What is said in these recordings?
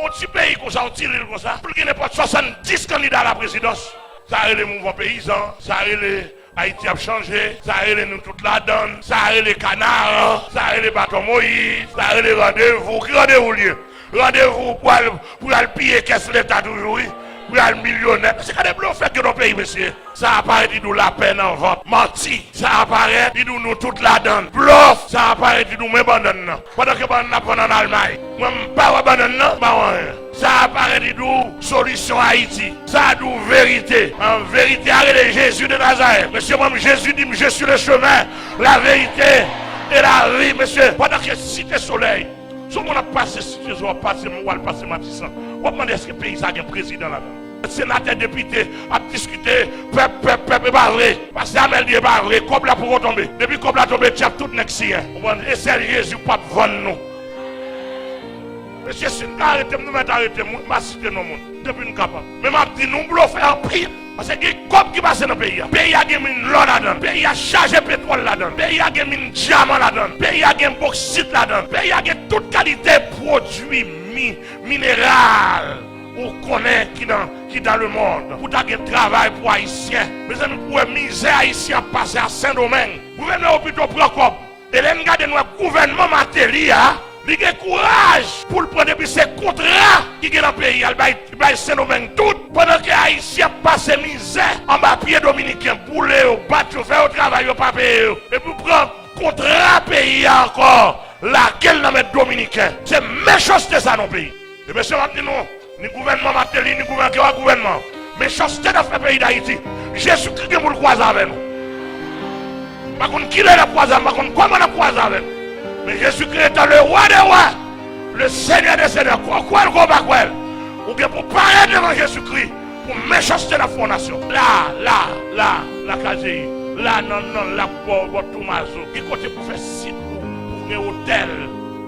Pour un petit pays comme ça, on tire comme ça. Pour qu'il n'y ait pas 70 candidats à la présidence. Ça a les mouvements paysans, ça a les Haïti a changé, ça a les nous toute la donne, ça a les canards, ça a les bâtons Moïse, ça a les rendez-vous. Qui rendez-vous lieu? Rendez-vous pour aller piller qu'est-ce que l'État toujours, pour aller millionnaire. C'est quand même bluff fait que nos pays, monsieur. Ça apparaît, dit-nous la peine en vente. Menti. Ça apparaît, dit-nous nous toute la donne. Bluff. Ça apparaît, dit-nous même abandonne. Pendant que on apprend en Allemagne. Moi, pas abandonne, pas rien. Ça apparaît, dit-nous solution Haïti. Ça a nous vérité. En vérité, arrêtez Jésus de Nazareth. Monsieur, moi, Jésus dit, je suis le chemin, la vérité et la vie, monsieur. Pendant que cité soleil, si on a passé, si on a passé, on va passer Matissan. On va demander est-ce que le pays a un président là-bas. Le sénateur député a discuté, peuple, et pas vrai. Parce que Amel dit pas vrai, comme là pour tomber. Depuis comme là tomber, tu as tout nexien. Et c'est Jésus pas vendre nous. Monsieur, si nous arrêtons, nous mettons arrêter, nous ne citer nos monde. Depuis nous capables. Mais je dis, nous voulons faire un prix. Parce que comme qui passe dans le pays. Le pays a gagné une l'eau là-dedans. Le pays a chargé pétrole là-dedans. Le pays a gagné une diamant là-dedans. Le pays a gagné bauxite là-dedans. Le pays a gagné toute qualité de produits minéral. Ou connaît qui dans le monde. Pour avoir un travail pour Haïtiens. Mes amis, pour une misère Haïtien passer à Saint-Domingue. Gouvernement hôpital Procop. Et là, regardez notre gouvernement matériel. Il a courage pour le prendre depuis ces contrats qui sont dans le pays. Il va Saint-Domingue tout. Pendant que les Haïtiens passent misère en bas pied dominicain. Pour les battre, faire le travail, pas payer. Et pour prendre contrat pays encore. Laquelle dans les dominicains. C'est méchanceté ça dans le pays. Et monsieur m'a dit non. Ni gouvernement Matéli, ni gouvernement. Méchanceté dans le pays d'Haïti. Jésus-Christ pour le croiser avec nous. Par contre, qui est le croiser? Par contre, comment le croiser avec nous? Mais Jésus-Christ est le roi des rois, le Seigneur des seigneurs. Quoi le combat quoi? Ou bien pour parler devant Jésus-Christ, pour méchanceté la fondation. La casier. Là, non, là, pour Tomaso. Qui côté pour faire site, pour faire hôtel,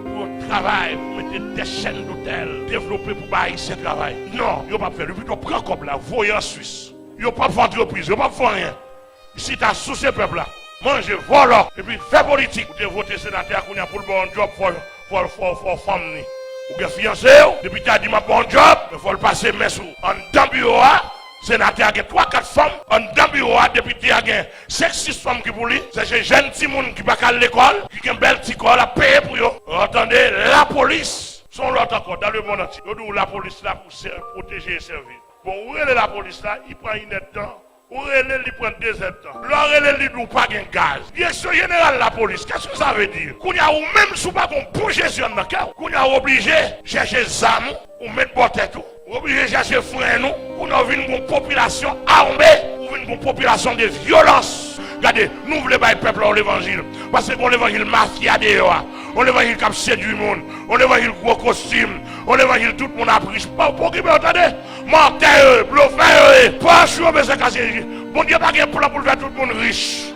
pour travail, pour mettre des chaînes d'hôtel, développer pour bailler ce travail. Non, il ne va pas faire. Depuis qu'on prend comme là, voyez en Suisse. Il ne va pas faire entreprise, il ne va pas faire rien. Ici, tu as sous ce peuple-là. Manger, voler, et puis faire politique. Vous devez voter sénateur pour le bon job pour femme. Ou bien fiancé, depuis que tu as dit ma bon job, il faut le passer mes sous. En dans bureau, sénateur a 3-4 femmes. En dans bureau, député a 5-6 femmes qui pour lui. C'est ces jeunes petits monde qui va à l'école, qui ont une belle petite école à payer pour eux. Entendez, la police, sont l'autre encore dans le monde entier. La police là pour protéger et servir. Bon, où est la police là? Il prend une temps. Ou il prend 2 temps. L'or il nous pas de gaz. Direction générale de la police, qu'est-ce que ça veut dire? Qu'on y a ou même sous pas qu'on pour gestion dans le cas. Qu'on y a obligé chercher zam ou mettre porte tout. Obligé chercher frein nous. Qu'on a une population armée ou une population de violence. Regardez, nous voulons pas le peuple en l'évangile. Parce qu'on l'évangile mafia dehors. On l'évangile qui a séduit du monde. On l'évangile gros costume. On l'évangile tout le monde a pris. Pas pour qui peut entendre. Menteur, bluffeur, pas chaud, mais c'est cassé. Bon Dieu, pas de plan pour faire tout le monde riche.